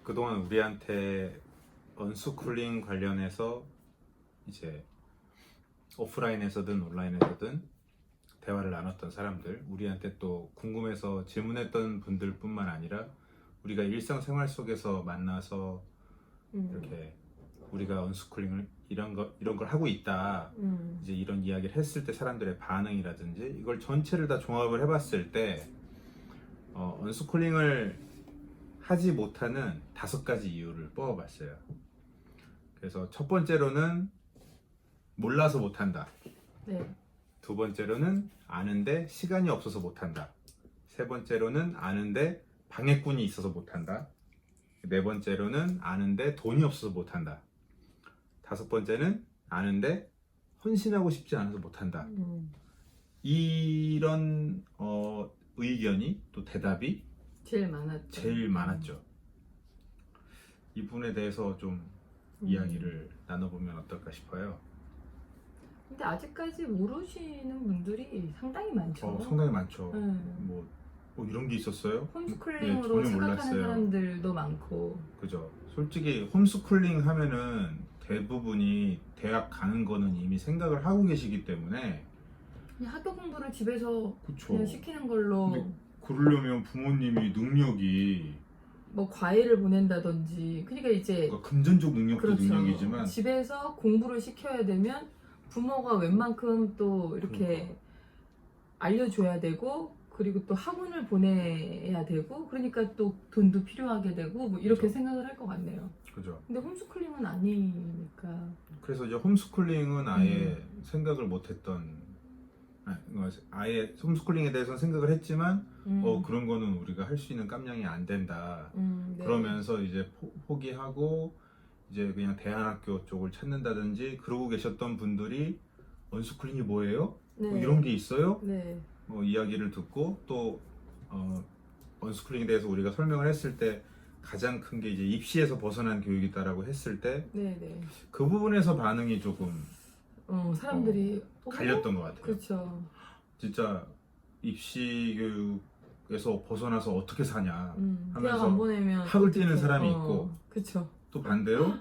그동안 우리한테 언스쿨링 관련해서 이제 오프라인에서든 온라인에서든 대화를 나눴던 사람들, 우리한테 또 궁금해서 질문했던 분들뿐만 아니라 우리가 일상생활 속에서 만나서 이렇게 우리가 언스쿨링을 이런 걸 하고 있다, 이제 이런 이야기를 했을 때 사람들의 반응이라든지 이걸 전체를 다 종합을 해봤을 때 언스쿨링을 하지 못하는 5가지 이유를 뽑아봤어요. 그래서 첫 번째로는 몰라서 못한다. 네. 두 번째로는 아는데 시간이 없어서 못한다. 세 번째로는 아는데 방해꾼이 있어서 못한다. 네 번째로는 아는데 돈이 없어서 못한다. 다섯 번째는 아는데 헌신하고 싶지 않아서 못한다. 이런 의견이 또 대답이 제일 많았죠. 이 부분에 대해서 좀 이야기를 나눠보면 어떨까 싶어요. 근데 아직까지 모르시는 분들이 상당히 많죠. 상당히 많죠. 뭐 이런 게 있었어요? 홈스쿨링으로 전혀 생각하는 몰랐어요. 사람들도 많고. 그죠. 솔직히 홈스쿨링 하면은 대부분이 대학 가는 거는 이미 생각을 하고 계시기 때문에 그냥 학교 공부를 집에서 그쵸. 그냥 시키는 걸로 근데 그러려면 부모님이 능력이 뭐 과외를 보낸다든지, 그러니까 이제 그러니까 금전적 능력도 그렇죠. 능력이지만 집에서 공부를 시켜야 되면 부모가 웬만큼 또 이렇게 그러니까. 알려줘야 되고, 그리고 또 학원을 보내야 되고, 그러니까 또 돈도 필요하게 되고, 뭐 이렇게 그렇죠. 생각을 할 것 같네요. 그죠. 근데 홈스쿨링은 아니니까. 그래서 이제 홈스쿨링은 아예 생각을 못했던, 아예 홈스쿨링에 대해서는 생각을 했지만 그런 거는 우리가 할 수 있는 깜냥이 안 된다. 네. 그러면서 이제 포기하고 이제 그냥 대안학교 쪽을 찾는다든지 그러고 계셨던 분들이 언스쿨링이 뭐예요? 네. 이런 게 있어요? 네. 이야기를 듣고 또 언스쿨링에 대해서 우리가 설명을 했을 때 가장 큰 게 이제 입시에서 벗어난 교육이다라고 했을 때 네네. 그 부분에서 반응이 조금 사람들이 갈렸던 것 같아요. 그렇죠. 진짜 입시 교육에서 벗어나서 어떻게 사냐 대학 하면서 안 보내면 학을 뛰는 사람이 있고, 그렇죠. 또 반대로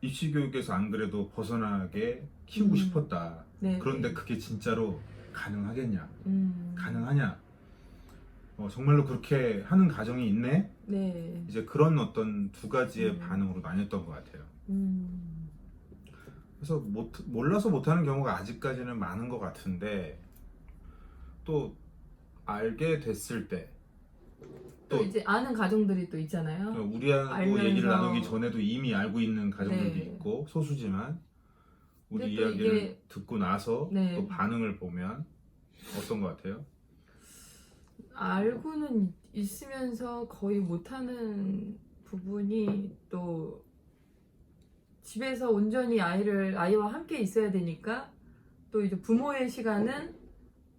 입시 교육에서 안 그래도 벗어나게 키우고 싶었다. 네. 그런데 그게 진짜로 가능하겠냐? 가능하냐? 정말로 그렇게 하는 가정이 있네? 네. 이제 그런 어떤 두 가지의 반응으로 나뉘었던 것 같아요. 그래서 몰라서 못하는 경우가 아직까지는 많은 것 같은데, 또 알게 됐을 때 또 이제 아는 가정들이 또 있잖아요. 우리하고 알면서. 얘기를 나누기 전에도 이미 알고 있는 가정들도 네. 있고 소수지만 우리 근데 또 이야기를 이게. 듣고 나서 네. 또 반응을 보면 어떤 것 같아요? 알고는 있으면서 거의 못하는 부분이, 또 집에서 온전히 아이와 함께 있어야 되니까 또 이제 부모의 시간은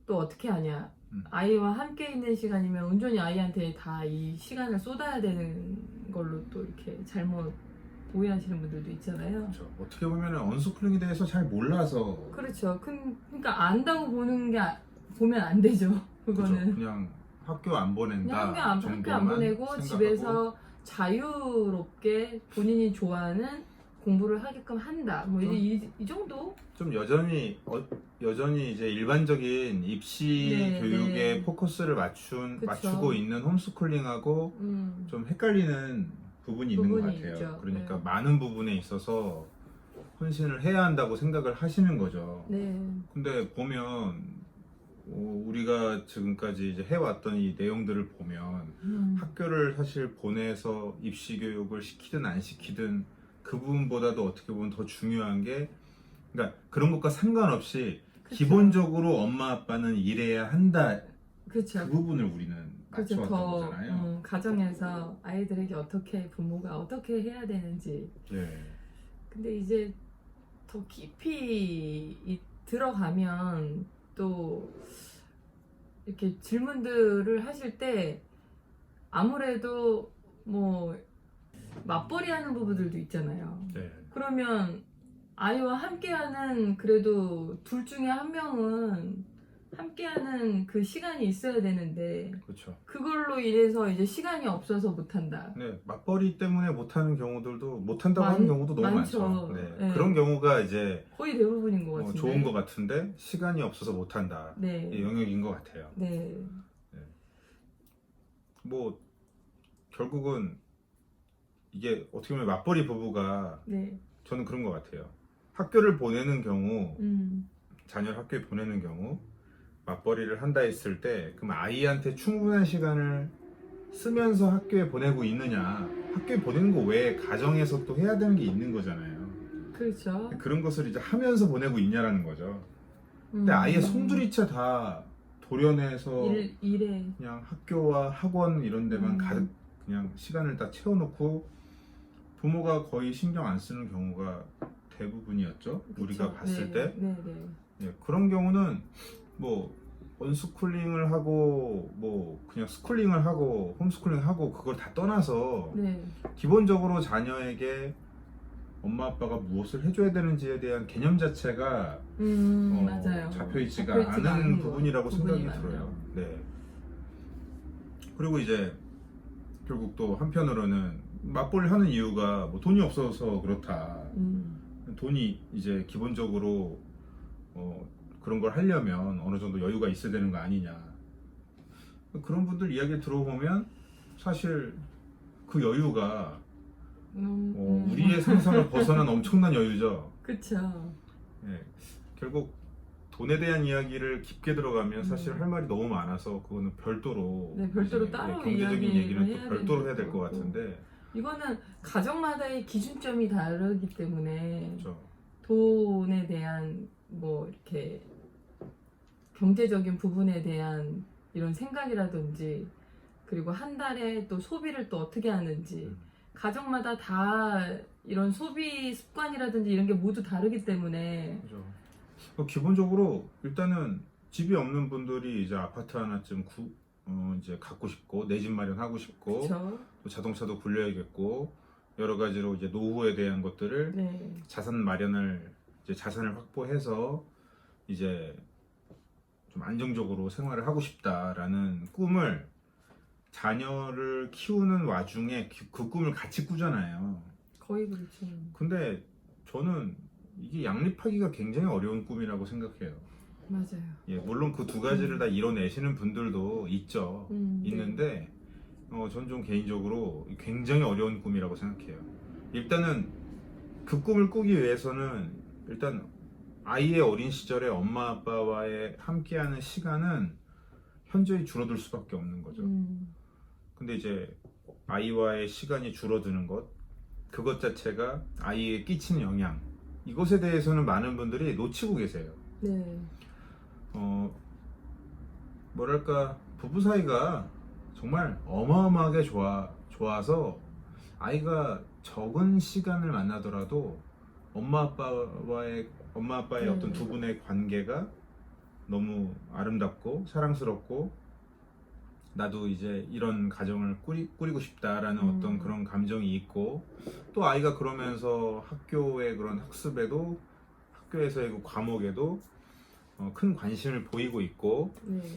또 어떻게 하냐. 아이와 함께 있는 시간이면 온전히 아이한테 다 이 시간을 쏟아야 되는 걸로 또 이렇게 잘못 오해하시는 분들도 있잖아요. 그렇죠. 어떻게 보면 언스쿨링에 대해서 잘 몰라서 그렇죠. 그러니까 안다고 보면 안 되죠. 그거는. 그렇죠. 그냥 학교 안 보낸다 그냥 학교 정도만 안 보내고 생각하고. 집에서 자유롭게 본인이 좋아하는 공부를 하게끔 한다. 뭐 이 정도? 좀 여전히 이제 일반적인 입시 네, 교육에 네. 포커스를 그쵸. 맞추고 있는 홈스쿨링하고 좀 헷갈리는 부분이 있는 것 부분이 같아요. 있죠. 그러니까 네. 많은 부분에 있어서 헌신을 해야 한다고 생각을 하시는 거죠. 네. 근데 보면 우리가 지금까지 이제 해왔던 이 내용들을 보면 학교를 사실 보내서 입시 교육을 시키든 안 시키든 그 부분보다도 어떻게 보면 더 중요한 게, 그러니까 그런 것과 상관없이 그쵸. 기본적으로 엄마 아빠는 일해야 한다. 그렇죠. 그 부분을 우리는 그렇죠. 맞춰왔던 거잖아요. 가정에서 아이들에게 부모가 어떻게 해야 되는지. 네. 근데 이제 더 깊이 들어가면 또 이렇게 질문들을 하실 때 아무래도 뭐 맞벌이 하는 부부들도 있잖아요. 네. 그러면 아이와 함께하는 그래도 둘 중에 한 명은 함께하는 그 시간이 있어야 되는데 그렇죠. 그걸로 인해서 이제 시간이 없어서 못한다. 네, 맞벌이 때문에 못하는 경우들도 못한다고 하는 경우도 너무 많죠. 네, 네. 그런 경우가 이제 거의 대부분인 것 같은데. 좋은 것 같은데 시간이 없어서 못한다. 네. 이 영역인 것 같아요. 네. 뭐 결국은 이게 어떻게 보면 맞벌이 부부가 네. 저는 그런 것 같아요. 학교를 보내는 경우, 음. 자녀를 학교에 보내는 경우 맞벌이를 한다 했을 때 그럼 아이한테 충분한 시간을 쓰면서 학교에 보내고 있느냐, 학교에 보내는 거 외에 가정에서 또 해야 되는 게 있는 거잖아요. 그렇죠. 그런 것을 이제 하면서 보내고 있냐라는 거죠. 근데 아예 송두리째 다 도려내서 일에 그냥 학교와 학원 이런 데만 가득 그냥 시간을 다 채워놓고 부모가 거의 신경 안 쓰는 경우가 대부분이었죠. 그쵸. 우리가 봤을 네. 때. 네, 네. 네, 그런 경우는 뭐 언스쿨링을 하고 뭐 그냥 스쿨링을 하고 홈스쿨링 하고 그걸 다 떠나서 네. 기본적으로 자녀에게 엄마 아빠가 무엇을 해줘야 되는지에 대한 개념 자체가 맞아요. 잡혀있지가 잡혀있지가 않은 않은 부분이라고 부분이 생각이 많아요. 들어요. 네. 그리고 이제 결국 또 한편으로는 맞벌이 하는 이유가 뭐 돈이 없어서 그렇다. 돈이 이제 기본적으로 그런 걸 하려면 어느 정도 여유가 있어야 되는 거 아니냐. 그런 분들 이야기 들어보면 사실 그 여유가 우리의 상상을 벗어난 엄청난 여유죠. 그쵸. 예, 결국 돈에 대한 이야기를 깊게 들어가면 사실 할 말이 너무 많아서 그거는 별도로 네, 별도로 이제 따로 경제적인 이야기를 얘기는 또 해야 별도로 될 해야 될 것 것 같고. 같은데 이거는 가정마다의 기준점이 다르기 때문에 그렇죠. 돈에 대한 뭐 이렇게 경제적인 부분에 대한 이런 생각이라든지 그리고 한 달에 또 소비를 또 어떻게 하는지 가정마다 다 이런 소비 습관이라든지 이런 게 모두 다르기 때문에 그렇죠. 기본적으로 일단은 집이 없는 분들이 이제 아파트 하나쯤 이제 갖고 싶고 내 집 마련하고 싶고 그쵸? 또 자동차도 굴려야겠고 여러 가지로 이제 노후에 대한 것들을 네. 자산을 확보해서 이제 좀 안정적으로 생활을 하고 싶다라는 꿈을 자녀를 키우는 와중에 그 꿈을 같이 꾸잖아요. 거의 그렇죠. 근데 저는 이게 양립하기가 굉장히 어려운 꿈이라고 생각해요. 맞아요. 예, 물론 그 두 가지를 다 이뤄내시는 분들도 있죠. 네. 있는데 전 좀 개인적으로 굉장히 어려운 꿈이라고 생각해요. 일단은 그 꿈을 꾸기 위해서는 일단 아이의 어린 시절에 엄마 아빠와의 함께하는 시간은 현저히 줄어들 수밖에 없는 거죠. 근데 이제 아이와의 시간이 줄어드는 그것 자체가 아이에 끼치는 영향, 이것에 대해서는 많은 분들이 놓치고 계세요. 네. 뭐랄까, 부부 사이가 정말 어마어마하게 좋아서 아이가 적은 시간을 만나더라도 엄마 아빠의 어떤 두 분의 관계가 너무 아름답고 사랑스럽고 나도 이제 이런 가정을 꾸리고 싶다라는 어떤 그런 감정이 있고 또 아이가 그러면서 학교의 그런 학습에도 학교에서의 그 과목에도 큰 관심을 보이고 있고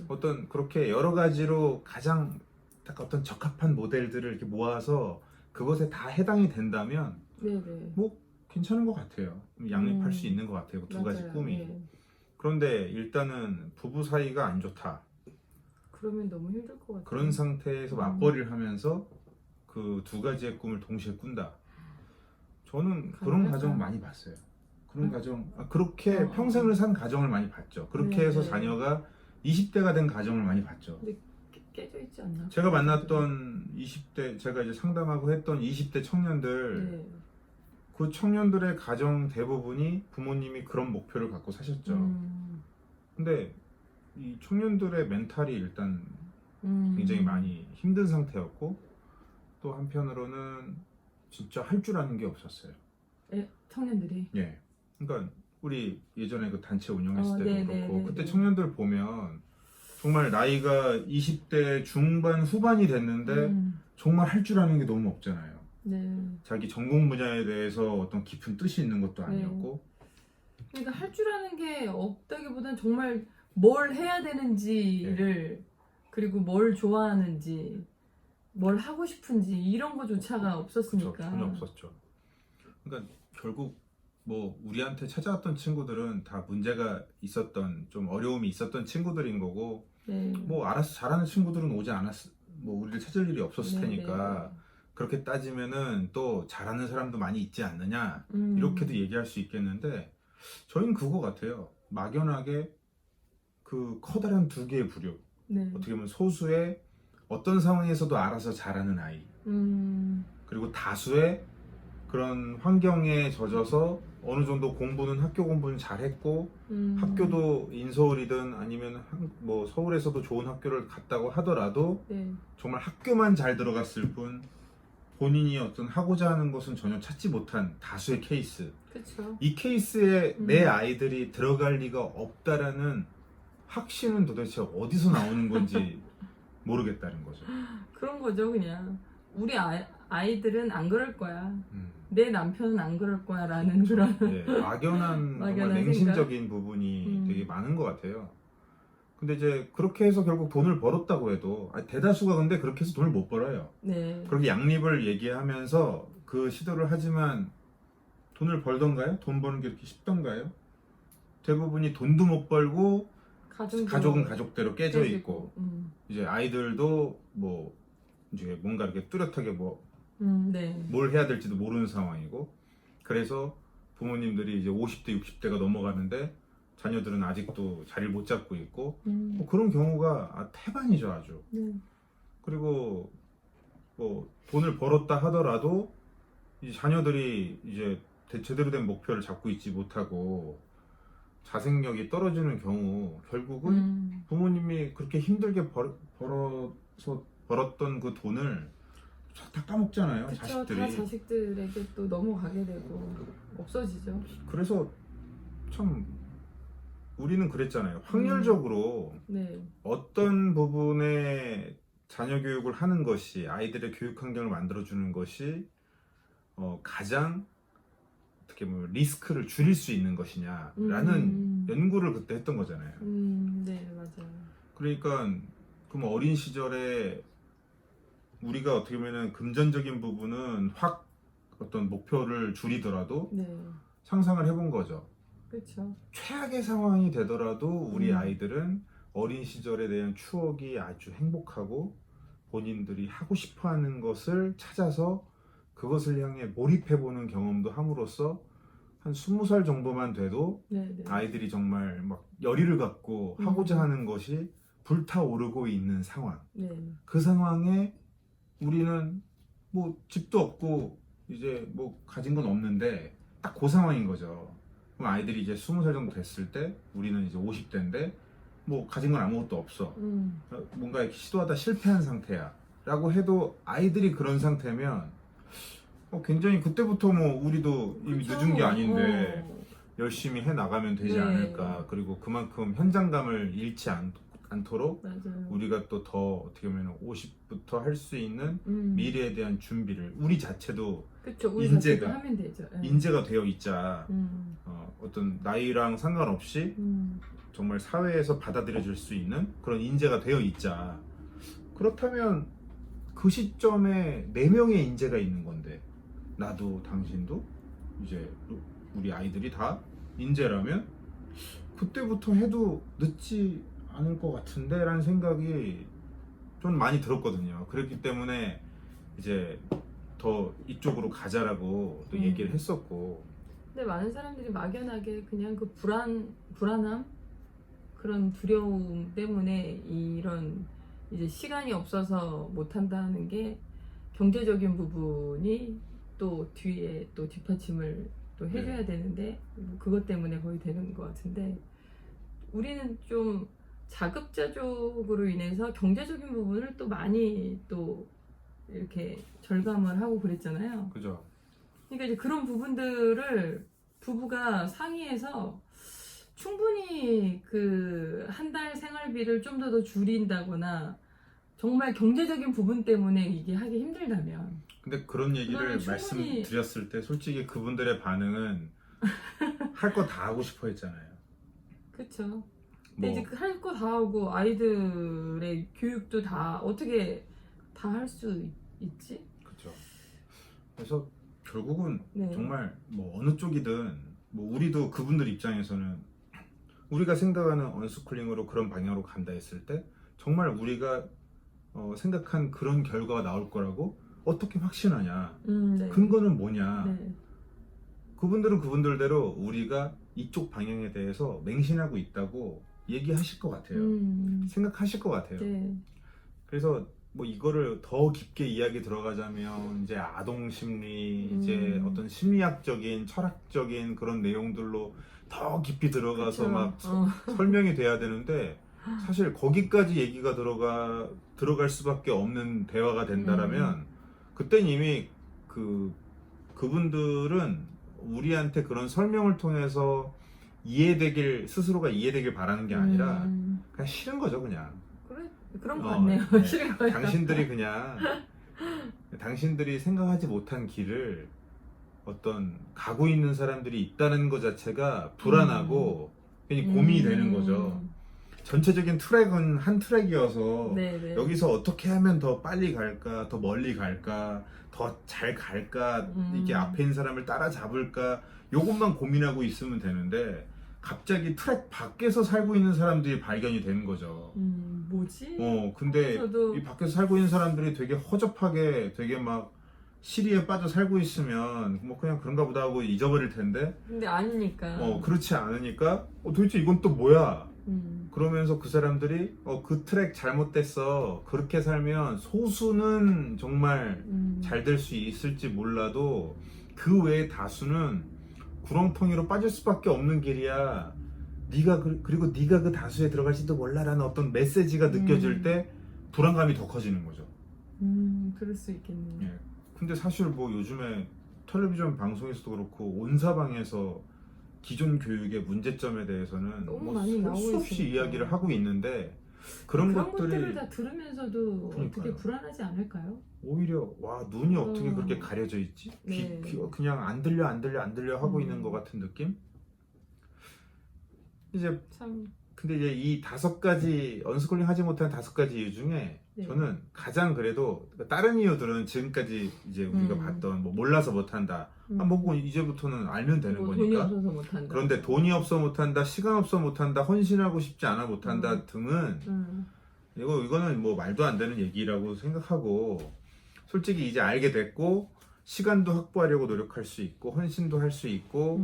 어떤 그렇게 여러 가지로 가장 딱 어떤 적합한 모델들을 이렇게 모아서 그것에 다 해당이 된다면 뭐 괜찮은 것 같아요. 양립할 수 있는 것 같아요. 그 두 가지 맞아요. 꿈이. 네. 그런데 일단은 부부 사이가 안 좋다. 그러면 너무 힘들 것 같아요. 그런 상태에서 맞벌이를 하면서 그 두 가지의 꿈을 동시에 꾼다. 저는 그런 가정 많이 봤어요. 그런 가정, 그렇게 평생을 산 가정을 많이 봤죠. 그렇게 해서 자녀가 20대가 된 가정을 많이 봤죠. 근데 깨져 있지 않나? 제가 만났던 20대, 제가 이제 상담하고 했던 20대 청년들, 그 청년들의 가정 대부분이 부모님이 그런 목표를 갖고 사셨죠. 근데 이 청년들의 멘탈이 일단 굉장히 많이 힘든 상태였고 또 한편으로는 진짜 할 줄 아는 게 없었어요. 청년들이? 예. 그러니까 우리 예전에 그 단체 운영했을 때도 그렇고 그때 네. 청년들 보면 정말 나이가 20대 중반 후반이 됐는데 정말 할 줄 아는 게 너무 없잖아요. 자기 전공 분야에 대해서 어떤 깊은 뜻이 있는 것도 아니었고 그러니까 할 줄 아는 게 없다기보다는 정말 뭘 해야 되는지를 그리고 뭘 좋아하는지 뭘 하고 싶은지 이런 거조차가 그쵸, 없었으니까. 전혀 없었죠. 그러니까 결국 뭐 우리한테 찾아왔던 친구들은 다 문제가 있었던 좀 어려움이 있었던 친구들인 거고 네. 뭐 알아서 잘하는 친구들은 오지 않았 뭐 우리를 찾을 일이 없었을 네, 테니까 그렇게 따지면은 또 잘하는 사람도 많이 있지 않느냐 네. 이렇게도 얘기할 수 있겠는데 저희는 그거 같아요. 막연하게 그 커다란 두 개의 부류 네. 어떻게 보면 소수의 어떤 상황에서도 알아서 잘하는 아이 음, 그리고 다수의 그런 환경에 젖어서 어느 정도 공부는 학교 공부는 잘했고 학교도 인서울이든 아니면 뭐 서울에서도 좋은 학교를 갔다고 하더라도 네. 정말 학교만 잘 들어갔을 뿐 본인이 어떤 하고자 하는 것은 전혀 찾지 못한 다수의 케이스. 그쵸. 이 케이스에 내 아이들이 들어갈 리가 없다라는 확신은 도대체 어디서 나오는 건지 모르겠다는 거죠. 그런 거죠, 그냥. 우리 아이들은 안 그럴 거야. 음. 내 남편은 안 그럴 거야. 라는 그런. 네, 막연한 정말 막연한 맹신적인 부분이 되게 많은 것 같아요. 근데 이제 그렇게 해서 결국 돈을 벌었다고 해도 대다수가 근데 그렇게 해서 돈을 못 벌어요. 네. 그렇게 양립을 얘기하면서 그 시도를 하지만 돈을 벌던가요? 돈 버는 게 이렇게 쉽던가요? 대부분이 돈도 못 벌고 가족은 가족대로 깨져 있고 이제 아이들도 뭐 이제 뭔가 이렇게 뚜렷하게 뭐 네. 뭘 해야 될지도 모르는 상황이고 그래서 부모님들이 이제 50대 60대가 넘어가는데 자녀들은 아직도 자리를 못 잡고 있고 뭐 그런 경우가 태반이죠 아주. 네. 그리고 뭐 돈을 벌었다 하더라도 이 자녀들이 이제 제대로 된 목표를 잡고 있지 못하고 자생력이 떨어지는 경우 결국은 부모님이 그렇게 힘들게 벌었던 그 돈을 다 까먹잖아요. 그쵸, 자식들이. 다 자식들에게 또 넘어가게 되고 없어지죠. 그래서 참 우리는 그랬잖아요. 확률적으로 네. 어떤 부분에 자녀 교육을 하는 것이 아이들의 교육 환경을 만들어주는 것이 가장 어떻게 보면 리스크를 줄일 수 있는 것이냐라는 연구를 그때 했던 거잖아요. 네, 맞아요. 그러니까 그럼 어린 시절에 우리가 어떻게 보면 금전적인 부분은 확 어떤 목표를 줄이더라도 네. 상상을 해본 거죠. 그렇죠. 최악의 상황이 되더라도 우리 아이들은 어린 시절에 대한 추억이 아주 행복하고 본인들이 하고 싶어하는 것을 찾아서 그것을 향해 몰입해보는 경험도 함으로써 한 20살 정도만 돼도 네. 아이들이 정말 막 열의를 갖고 하고자 하는 것이 불타오르고 있는 상황. 네. 그 상황에 우리는 뭐 집도 없고 이제 뭐 가진 건 없는데 딱 그 상황인 거죠. 그럼 아이들이 이제 20살 정도 됐을 때 우리는 이제 50대인데 뭐 가진 건 아무것도 없어. 뭔가 이렇게 시도하다 실패한 상태야. 라고 해도 아이들이 그런 상태면 굉장히 그때부터 뭐 우리도 이미 그쵸. 늦은 게 아닌데 열심히 해 나가면 되지 네. 않을까. 그리고 그만큼 현장감을 잃지 않도록 맞아요. 우리가 또 더 어떻게 보면 50부터 할 수 있는 미래에 대한 준비를 우리 자체도 그쵸. 우리 인재가 자체도 하면 되죠. 네. 인재가 되어 있자. 음. 어떤 나이랑 상관없이 정말 사회에서 받아들여질 수 있는 그런 인재가 되어 있자. 그렇다면 그 시점에 4명의 인재가 있는 건데 나도 당신도 이제 우리 아이들이 다 인재라면 그때부터 해도 늦지 않을 것 같은데 라는 생각이 좀 많이 들었거든요. 그렇기 때문에 이제 더 이쪽으로 가자라고 또 얘기를 했었고. 근데 많은 사람들이 막연하게 그냥 그 불안함 그런 두려움 때문에 이런 이제 시간이 없어서 못한다는 게 경제적인 부분이 또 뒤에 또 뒷받침을 또 해줘야 되는데 그것 때문에 거의 되는 것 같은데 우리는 좀 자급자족으로 인해서 경제적인 부분을 또 많이 또 이렇게 절감을 하고 그랬잖아요. 그죠. 그러니까 이제 그런 부분들을 부부가 상의해서 충분히 그 한 달 생활비를 좀 더 줄인다거나 정말 경제적인 부분 때문에 이게 하기 힘들다면 근데 그런 얘기를 그거는 충분히- 말씀드렸을 때 솔직히 그분들의 반응은 할 거 다 하고 싶어 했잖아요. 그쵸. 근데 뭐 이제 할 거 다 하고 아이들의 교육도 다 어떻게 다 할 수 있지? 그렇죠. 그래서 결국은 네. 정말 뭐 어느 쪽이든 뭐 우리도 그분들 입장에서는 우리가 생각하는 언스쿨링으로 그런 방향으로 간다 했을 때 정말 우리가 생각한 그런 결과가 나올 거라고 어떻게 확신하냐? 네. 근거는 뭐냐? 네. 그분들은 그분들대로 우리가 이쪽 방향에 대해서 맹신하고 있다고 얘기하실 것 같아요. 생각하실 것 같아요. 네. 그래서 뭐 이거를 더 깊게 이야기 들어가자면 이제 아동 심리, 이제 어떤 심리학적인, 철학적인 그런 내용들로 더 깊이 들어가서 그쵸. 막 설명이 돼야 되는데 사실 거기까지 얘기가 들어갈 수밖에 없는 대화가 된다라면 그땐 이미 그분들은 우리한테 그런 설명을 통해서 스스로가 이해되길 바라는 게 아니라 그냥 싫은 거죠, 그냥. 그래, 그런 거 같네요. 네. 싫은 거예요. 당신들이 생각하지 못한 길을 어떤 가고 있는 사람들이 있다는 것 자체가 불안하고 괜히 고민이 되는 거죠. 전체적인 트랙은 한 트랙이어서 네네. 여기서 어떻게 하면 더 빨리 갈까, 더 멀리 갈까, 더 잘 갈까, 이게 앞에 있는 사람을 따라잡을까, 요것만 고민하고 있으면 되는데 갑자기 트랙 밖에서 살고 있는 사람들이 발견이 되는 거죠. 뭐지? 근데 저도 이 밖에서 살고 있는 사람들이 되게 허접하게 되게 막 시리에 빠져 살고 있으면 뭐 그냥 그런가 보다 하고 잊어버릴 텐데 근데 아니니까. 그렇지 않으니까 도대체 이건 또 뭐야? 그러면서 그 사람들이 그 트랙 잘못됐어. 그렇게 살면 소수는 정말 잘 될 수 있을지 몰라도 그 외의 다수는 구렁텅이로 빠질 수밖에 없는 길이야. 그리고 네가 그 다수에 들어갈지도 몰라라는 어떤 메시지가 느껴질 때 불안감이 더 커지는 거죠. 그럴 수 있겠네요. 예. 근데 사실 뭐 요즘에 텔레비전 방송에서도 그렇고 온 사방에서 기존 교육의 문제점에 대해서는 너무 뭐 많이 나오고 수 없이 있으니까. 이야기를 하고 있는데 그런 것들을 다 들으면서도 어떻게 그러니까요. 불안하지 않을까요? 오히려 와 눈이 어떻게 그렇게 가려져 있지? 네. 그냥 안 들려 하고 있는 것 같은 느낌? 이제 참. 근데 이제 이 5가지 언스쿨링 하지 못한 5가지 이유 중에 네. 저는 가장 그래도 다른 이유들은 지금까지 이제 우리가 봤던 뭐 몰라서 못한다. 뭐 이제부터는 알면 되는 뭐 거니까. 돈이 없어서 못한다. 그런데 돈이 없어 못한다, 시간 없어 못한다, 헌신하고 싶지 않아 못한다 등은 이거는 뭐 말도 안 되는 얘기라고 생각하고 솔직히 이제 알게 됐고 시간도 확보하려고 노력할 수 있고 헌신도 할 수 있고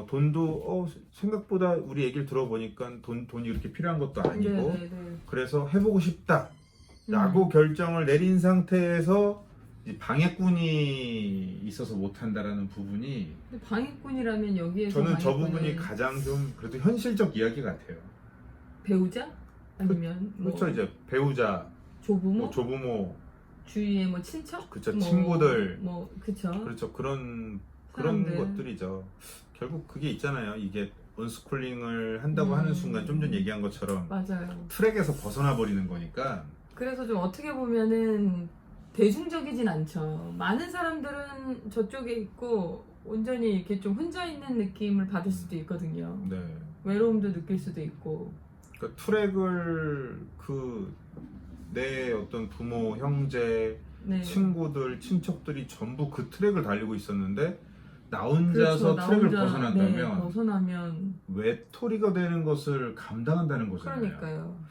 돈도 생각보다 우리 얘기를 들어보니까 돈이 이렇게 필요한 것도 아니고 네네네. 그래서 해보고 싶다라고 결정을 내린 상태에서 이제 방해꾼이 있어서 못한다라는 부분이 근데 방해꾼이라면 여기에서 저는 저 방해꾼은 부분이 가장 좀 그래도 현실적 이야기 같아요. 배우자? 아니면 그렇죠. 이제 배우자, 조부모? 뭐 조부모, 주위의 뭐 친척? 그쵸, 친구들. 그쵸. 그렇죠. 그런 사람들. 것들이죠. 결국 그게 있잖아요. 이게 언스쿨링을 한다고 하는 순간 좀 전 얘기한 것처럼 맞아요. 트랙에서 벗어나 버리는 거니까. 그래서 좀 어떻게 보면은 대중적이진 않죠. 많은 사람들은 저쪽에 있고 온전히 이렇게 좀 혼자 있는 느낌을 받을 수도 있거든요. 네. 외로움도 느낄 수도 있고. 그러니까 트랙을 내 어떤 부모, 형제, 네. 친구들, 친척들이 전부 그 트랙을 달리고 있었는데 나 혼자서 나 트랙을 혼자, 벗어난다면 네, 벗어나면 외톨이가 되는 것을 감당한다는 거잖아요. 그러니까요.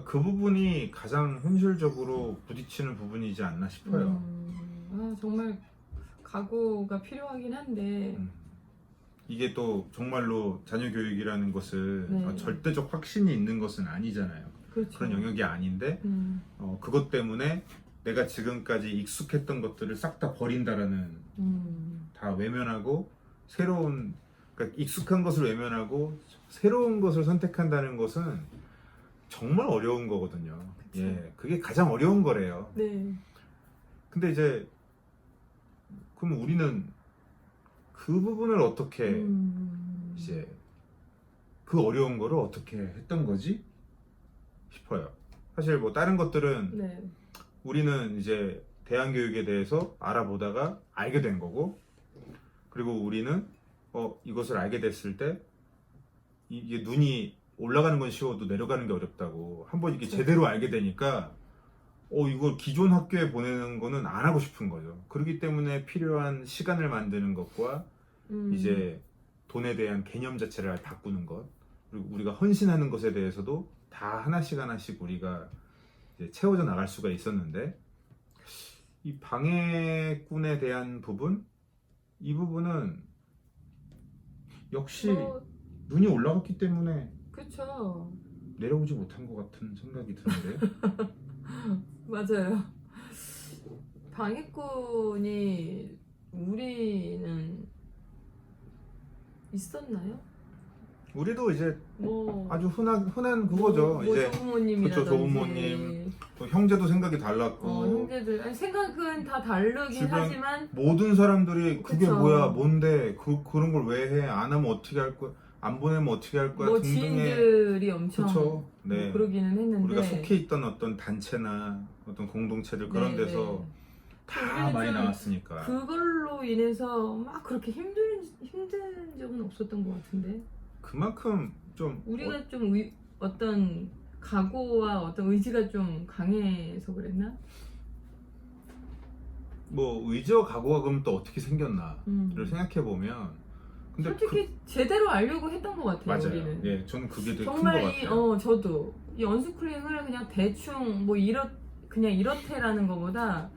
그 부분이 가장 현실적으로 부딪히는 부분이지 않나 싶어요. 정말 각오가 필요하긴 한데 이게 또 정말로 자녀 교육이라는 것은 네. 절대적 확신이 있는 것은 아니잖아요. 그렇죠. 그런 영역이 아닌데 그것 때문에 내가 지금까지 익숙했던 것들을 싹 다 버린다라는 다 외면하고 그러니까 익숙한 것을 외면하고 새로운 것을 선택한다는 것은 정말 어려운 거거든요. 그쵸. 예, 그게 가장 어려운 거래요. 네. 근데 이제 그럼 우리는 그 부분을 어떻게 이제 그 어려운 거를 어떻게 했던 거지 싶어요. 사실 뭐 다른 것들은 네. 우리는 이제 대안교육에 대해서 알아보다가 알게 된 거고, 그리고 우리는 이것을 알게 됐을 때 이게 눈이 올라가는 건 쉬워도 내려가는 게 어렵다고 한번 이게 그쵸. 제대로 알게 되니까 이걸 기존 학교에 보내는 거는 안 하고 싶은 거죠. 그렇기 때문에 필요한 시간을 만드는 것과 이제 돈에 대한 개념 자체를 아예 바꾸는 것, 그리고 우리가 헌신하는 것에 대해서도 다 하나씩 하나씩 우리가 이제 채워져 나갈 수가 있었는데, 이 방해꾼에 대한 부분, 이 부분은 역시 뭐, 눈이 올라갔기 때문에 그쵸. 내려오지 못한 것 같은 생각이 드는데. 맞아요. 방해꾼이 우리는 있었나요? 우리도 이제 뭐 아주 흔한 그거죠. 뭐 이제 조부모님이라든지 그쵸, 조부모님. 또 형제도 생각이 달랐고 형제들 아니, 생각은 다 다르긴 주변 하지만 모든 사람들이 그게 그쵸. 뭐야, 뭔데, 그런 걸 왜 해? 안 하면 어떻게 할 거야? 안 보내면 어떻게 할 거야? 뭐 등등의. 지인들이 엄청 그쵸. 네. 뭐 그러기는 했는데 우리가 속해 있던 어떤 단체나 어떤 공동체들 그런 네, 데서 네. 다 우리는 많이 좀 나왔으니까. 그걸로 인해서 막 그렇게 힘든 적은 없었던 것 같은데 그만큼 좀 우리가 좀 어떤 각오와 어떤 의지가 좀 강해서 그랬나? 뭐 의지와 각오가 그럼 또 어떻게 생겼나를 생각해 보면, 근데 솔직히 제대로 알려고 했던 것 같아요. 맞아요. 우리는 예, 저는 그게 되게 큰 것 정말 같아요. 저도 이 언스쿨링을 그냥 대충 뭐 그냥 이렇대라는 것보다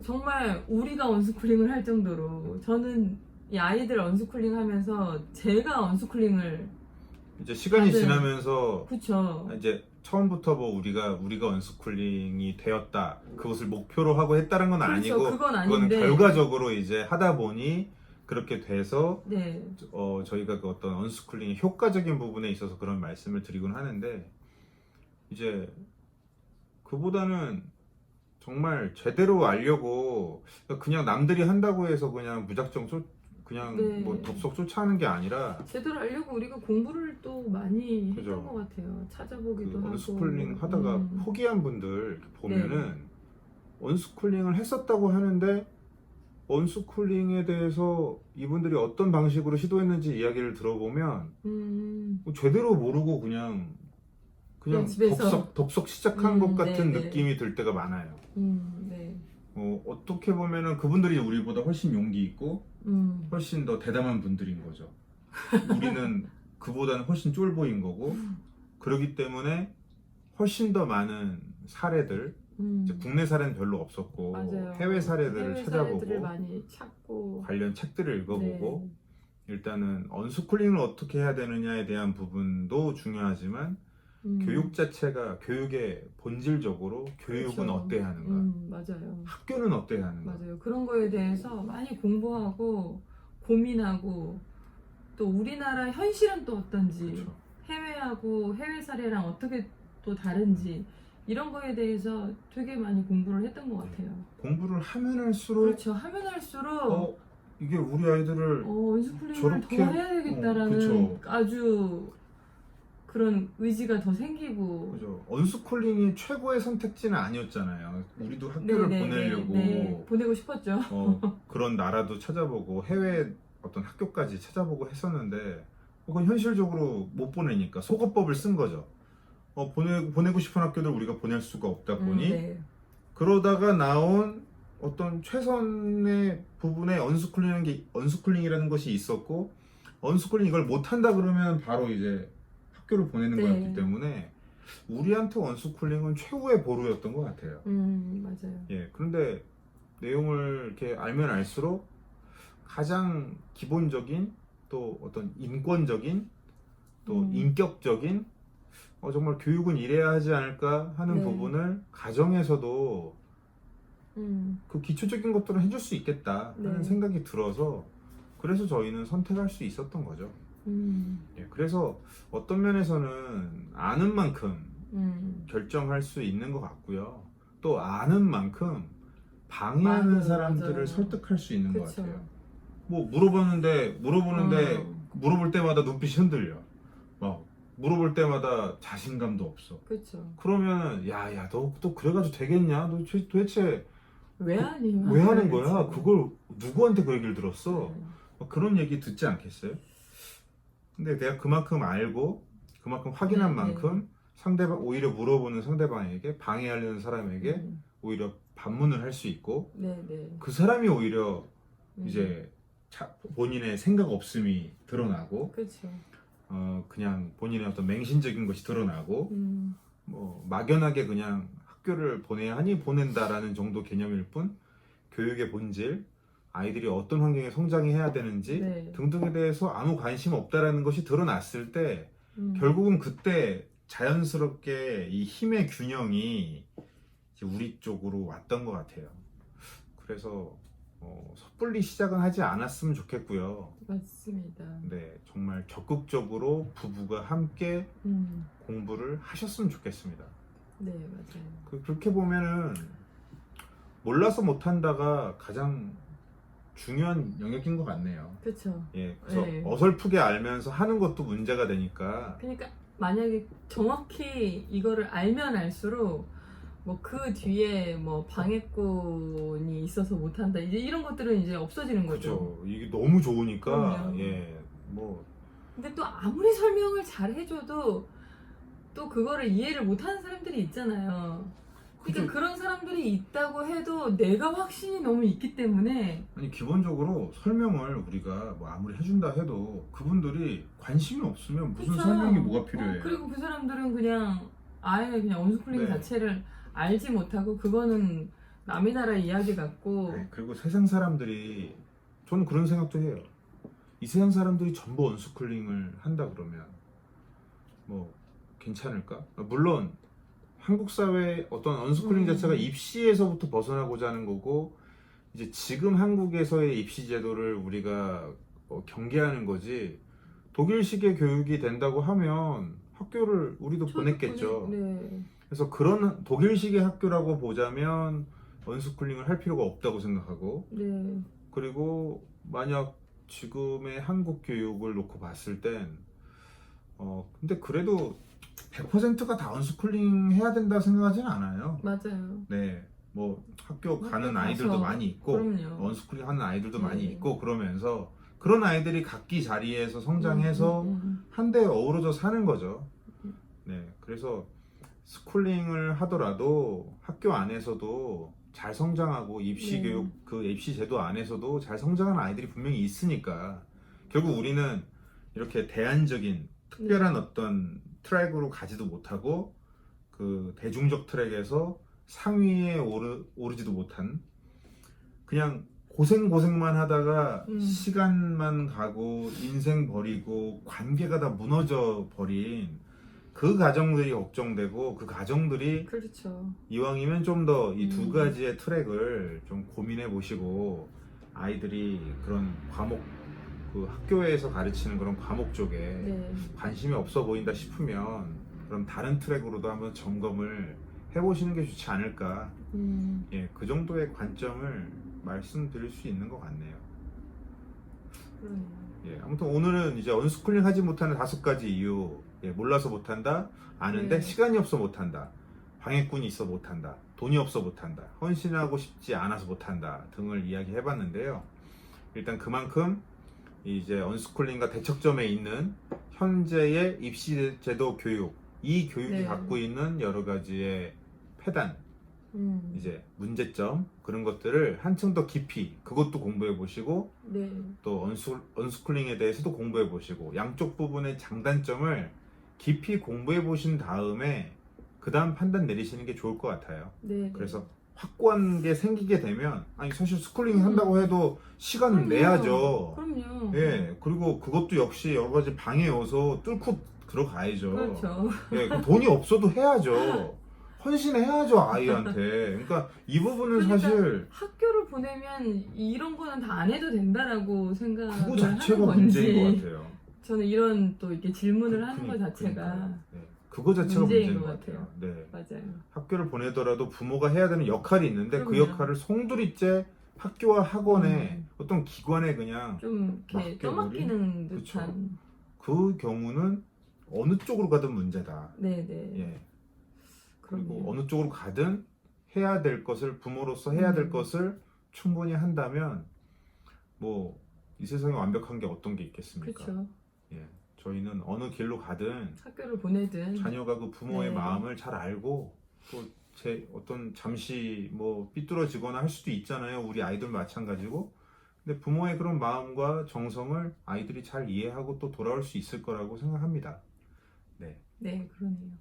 정말 우리가 언스쿨링을 할 정도로 저는 이 아이들 언스쿨링 하면서 제가 언스쿨링을 이제 시간이 다들- 지나면서 그쵸. 이제 처음부터 뭐 우리가 언스쿨링이 되었다, 그것을 목표로 하고 했다는 건 그렇죠. 아니고, 그건 그거는 아닌데 결과적으로 이제 하다 보니 그렇게 돼서 네. 저희가 그 어떤 언스쿨링의 효과적인 부분에 있어서 그런 말씀을 드리곤 하는데, 이제 그보다는 정말 제대로 알려고 그냥 남들이 한다고 해서 그냥 무작정 그냥 네. 뭐 덥석 쫓아하는 게 아니라, 제대로 알려고 우리가 공부를 또 많이 그죠. 했던 것 같아요. 찾아보기도 하고. 언스쿨링 하다가 포기한 분들 보면은 네. 언스쿨링을 했었다고 하는데 언스쿨링에 대해서 이분들이 어떤 방식으로 시도했는지 이야기를 들어보면 뭐 제대로 모르고 그냥 그냥 집에서. 덥석 시작한 것 같은 네네. 느낌이 들 때가 많아요. 네. 어떻게 보면은 그분들이 우리보다 훨씬 용기 있고 훨씬 더 대담한 분들인 거죠. 우리는 그보다는 훨씬 쫄보인 거고, 그러기 때문에 훨씬 더 많은 사례들, 이제 국내 사례는 별로 없었고 맞아요. 해외 사례들을 해외 찾아보고 사례들을 많이 찾고 관련 책들을 읽어보고, 일단은 언스쿨링을 어떻게 해야 되느냐에 대한 부분도 중요하지만 교육 자체가 교육의 본질적으로 교육은 그렇죠. 어때야 하는가, 맞아요. 학교는 어때야 하는가. 맞아요. 그런 거에 대해서 많이 공부하고 고민하고 또 우리나라 현실은 또 어떤지 그렇죠. 해외하고 해외 사례랑 어떻게 또 다른지 이런 거에 대해서 되게 많이 공부를 했던 것 같아요. 공부를 하면 할수록 그렇죠. 하면 할수록 이게 우리 아이들을 언스쿨링을 저렇게- 더 해야 되겠다라는 그쵸. 아주 그런 의지가 더 생기고 그죠. 언스쿨링이 최고의 선택지는 아니었잖아요. 우리도 학교를 보내려고 보내고 싶었죠. 그런 나라도 찾아보고 해외 어떤 학교까지 찾아보고 했었는데, 그건 현실적으로 못 보내니까 속어법을 쓴 거죠. 보내고 싶은 학교들 우리가 보낼 수가 없다 보니 네. 그러다가 나온 어떤 최선의 부분에 언스쿨링이라는 것이 있었고, 언스쿨링 이걸 못한다 그러면 바로 이제 학교를 보내는 네. 거였기 때문에 우리한테 언스쿨링은 최후의 보루였던 것 같아요. 맞아요. 예, 그런데 내용을 이렇게 알면 알수록 가장 기본적인, 또 어떤 인권적인, 또 인격적인, 정말 교육은 이래야 하지 않을까 하는 네. 부분을 가정에서도 그 기초적인 것들은 해줄 수 있겠다 하는 네. 생각이 들어서, 그래서 저희는 선택할 수 있었던 거죠. 예, 그래서 어떤 면에서는 아는 만큼 결정할 수 있는 것 같고요. 또 아는 만큼 방해하는 맞아요, 사람들을 맞아요. 설득할 수 있는 것 그쵸. 같아요. 뭐 물어보는데 물어볼 때마다 눈빛이 흔들려. 막 물어볼 때마다 자신감도 없어. 그렇죠. 그러면은 야야 너 또 그래가지고 되겠냐? 너 도대체 왜 하니? 왜 하는 거야? 그걸 누구한테 그 얘기를 들었어? 막 그런 얘기 듣지 않겠어요? 근데 내가 그만큼 알고 그만큼 확인한 네, 만큼 상대방 오히려 물어보는 상대방에게 방해하려는 사람에게 오히려 반문을 할 수 있고 네, 네. 그 사람이 오히려 음. 이제 본인의 생각 없음이 드러나고 그렇죠. 그냥 본인의 어떤 맹신적인 것이 드러나고 음. 뭐 막연하게 그냥 학교를 보내야 하니 보낸다라는 정도 개념일 뿐 교육의 본질, 아이들이 어떤 환경에 성장해야 되는지 네. 등등에 대해서 아무 관심 없다라는 것이 드러났을 때 음. 결국은 그때 자연스럽게 이 힘의 균형이 이제 우리 쪽으로 왔던 것 같아요. 그래서 섣불리 시작은 하지 않았으면 좋겠고요. 맞습니다. 네, 정말 적극적으로 부부가 함께 음. 공부를 하셨으면 좋겠습니다. 네, 맞아요. 그렇게 보면은 몰라서 못한다가 가장 중요한 영역인 것 같네요. 그렇죠. 예, 그래서 네. 어설프게 알면서 하는 것도 문제가 되니까. 그러니까 만약에 정확히 이거를 알면 알수록 뭐 그 뒤에 뭐 방해꾼이 있어서 못한다 이제 이런 것들은 이제 없어지는 거죠. 그죠. 이게 너무 좋으니까. 그럼요. 예, 뭐 근데 또 아무리 설명을 잘 해줘도 또 그거를 이해를 못하는 사람들이 있잖아요. 그러니까 그죠. 그런 사람들이 있다고 해도 내가 확신이 너무 있기 때문에 아니 기본적으로 설명을 우리가 뭐 아무리 해준다 해도 그분들이 관심이 없으면 무슨 그쵸. 설명이 뭐가 필요해요. 그리고 그 사람들은 그냥 아예 그냥 언스쿨링 네. 자체를 알지 못하고 그거는 남의 나라 이야기 같고 네, 그리고 세상 사람들이 저는 그런 생각도 해요. 이 세상 사람들이 전부 언스쿨링을 한다 그러면 뭐 괜찮을까? 물론 한국 사회 어떤 언스쿨링 자체가 입시에서부터 벗어나고자 하는 거고 이제 지금 한국에서의 입시 제도를 우리가 경계하는 거지 독일식의 교육이 된다고 하면 학교를 우리도 보냈겠죠. 네. 그래서 그런 독일식의 학교라고 보자면 언스쿨링을 할 필요가 없다고 생각하고 네. 그리고 만약 지금의 한국 교육을 놓고 봤을 땐 근데 그래도 100%가 다 언스쿨링 해야 된다 생각하지는 않아요. 맞아요. 네, 뭐 학교 학교 가는 가서, 아이들도 많이 있고 그럼요. 언스쿨링 하는 아이들도 네. 많이 있고 그러면서 그런 아이들이 각기 자리에서 성장해서 한데 어우러져 사는 거죠. 네, 그래서 스쿨링을 하더라도 학교 안에서도 잘 성장하고 입시 네. 교육 그 입시 제도 안에서도 잘 성장하는 아이들이 분명히 있으니까 결국 우리는 이렇게 대안적인 특별한 어떤 트랙으로 가지도 못하고 그 대중적 트랙에서 상위에 오르지도 못한 그냥 고생만 하다가 시간만 가고 인생 버리고 관계가 다 무너져 버린 그 가정들이 걱정되고 그 가정들이 그렇죠. 이왕이면 좀 더 이 두 가지의 트랙을 좀 고민해 보시고 아이들이 그런 과목 그 학교에서 가르치는 그런 과목 쪽에 네. 관심이 없어 보인다 싶으면 그럼 다른 트랙으로도 한번 점검을 해보시는 게 좋지 않을까. 예, 그 정도의 관점을 말씀드릴 수 있는 것 같네요. 그러네요. 예, 아무튼 오늘은 이제 언스쿨링 하지 못하는 5가지 이유, 예, 몰라서 못한다, 아는데 네. 시간이 없어 못한다, 방해꾼이 있어 못한다, 돈이 없어 못한다, 헌신하고 싶지 않아서 못한다 등을 이야기해봤는데요. 일단 그만큼 이제 언스쿨링과 대척점에 있는 현재의 입시제도 교육, 이 교육이 네. 갖고 있는 여러 가지의 폐단, 이제 문제점 그런 것들을 한층 더 깊이 그것도 공부해 보시고 네. 또 언스쿨링에 대해서도 공부해 보시고 양쪽 부분의 장단점을 깊이 공부해 보신 다음에 그 다음 판단 내리시는 게 좋을 것 같아요. 네. 그래서 확고한 게 생기게 되면 아니 사실 스쿨링 한다고 해도 시간 그럼요. 내야죠. 그럼요. 예, 그리고 그것도 역시 여러 가지 방해 요소 뚫고 들어가야죠. 그렇죠. 예, 그 돈이 없어도 해야죠. 헌신해야죠 아이한테. 그러니까 이 부분은 그러니까 사실 학교를 보내면 이런 거는 다 안 해도 된다라고 생각을 그거 자체가 하는 건지 문제인 것 같아요. 저는 이런 또 이렇게 질문을 하는 것 자체가 그러니까요. 네. 그거 자체가 문제인 문제인 것 것 같아요. 네. 맞아요. 학교를 보내더라도 부모가 해야 되는 역할이 있는데 그 그럼요. 역할을 송두리째 학교와 학원의 어떤 기관에 그냥 좀 이렇게 맡겨버린? 떠맡기는 듯한. 그쵸. 그 경우는 어느 쪽으로 가든 문제다. 네네. 예. 그리고 그럼요. 어느 쪽으로 가든 해야 될 것을 부모로서 해야 될 것을 충분히 한다면 뭐 이 세상에 완벽한 게 어떤 게 있겠습니까? 그렇죠. 예. 저희는 어느 길로 가든 학교를 보내든 자녀가 그 부모의 네. 마음을 잘 알고 또 제 어떤 잠시 뭐 삐뚤어지거나 할 수도 있잖아요. 우리 아이들 마찬가지고. 근데 부모의 그런 마음과 정성을 아이들이 잘 이해하고 또 돌아올 수 있을 거라고 생각합니다. 네. 네, 그러네요.